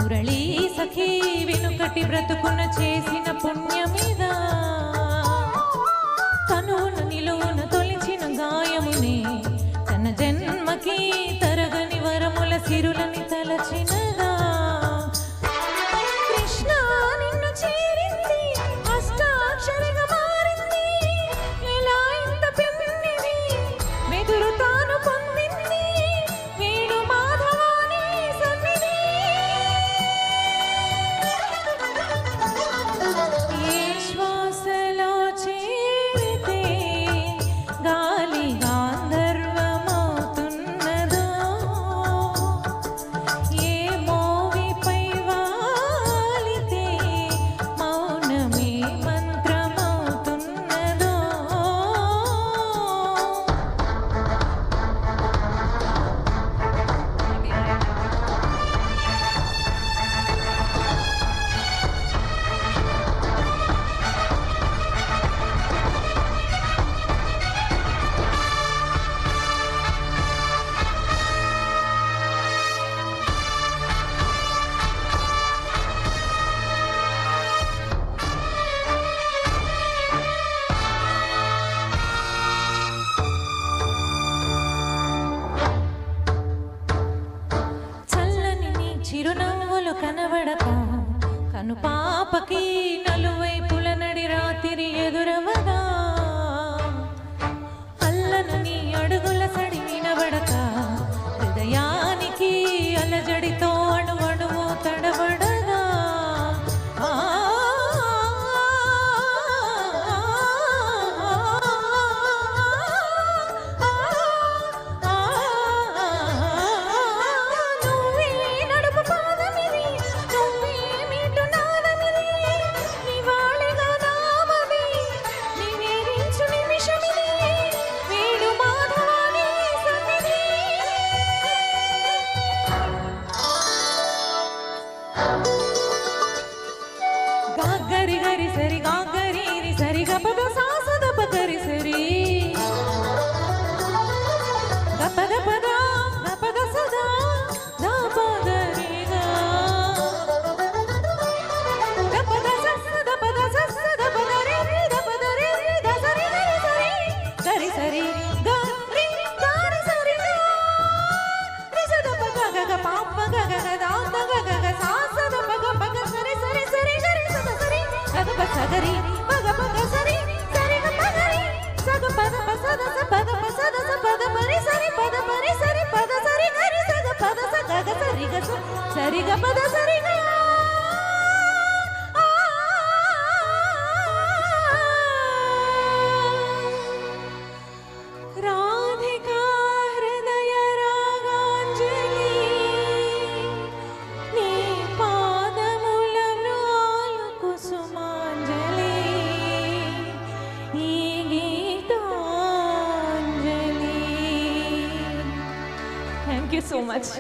మురళీ సఖీ వెనుకటి బ్రతుకున చేసిన పుణ్యమిద కనున నిలువున తొలిచిన గాయమునే తన జన్మకి తరగని వరముల సిరులని తలచినదా కృష్ణ నిన్ను చేరింది అష్టాక్షరిగా మారింది ఎలా ఇంత పెన్నిది మెదురు తాను పొందింది వేణు మాధవాని సన్నిధి ఏ శ్వాసలో చేరితే గాలి గాంధర్వమవుతున్నదో ఏ మోవిపై వాలితే మౌనమే మంత్రమవుతున్నదో చల్లని నీ చిరునవ్వులు కనబడక కను పాపకి నలువైపుల నడి రాత్రి ఎదురవదా అల్లను నీ అడుగుల సడి వినబడక హృదయానికి అలజడితో అణువణువు తడబడదా ఆ నువ్వే నడుపు పాదమిది నువ్వే మీటు నాదమిది నివాళిగా నామది నివేదించు నిమిషమిది వేణు మాధవాని సన్నిధి గాగరి గరి సరి గాగరి రి సరి గపద సాసద పగరి సరి గపద పద గపద సదా దా పదరిగా గపద సస్సద పద సస్సద పదరి రి ద పదరి రి ద సరి గరి సరి గరి సరి గరి గరి సరి గా రి సద పగ గగ పాప గగ గ దా ద గగ గ సాసద పగ పగ సరి సరి సరి గరి సద సరి గగ ప సగరి పగ పగ సరి సరి గ పగరి సగ పద ప సద స పద ప సద స పద పరి సరి పద పరి సరి పద సరి గరి సగ పద స గగ సరి గ సరి గ పద సరి గ రాధికా హృదయ రాగాంజలి నీ పాదముల మ్రోలు కుసుమాంజలి ఈ Gitanjali thank you so much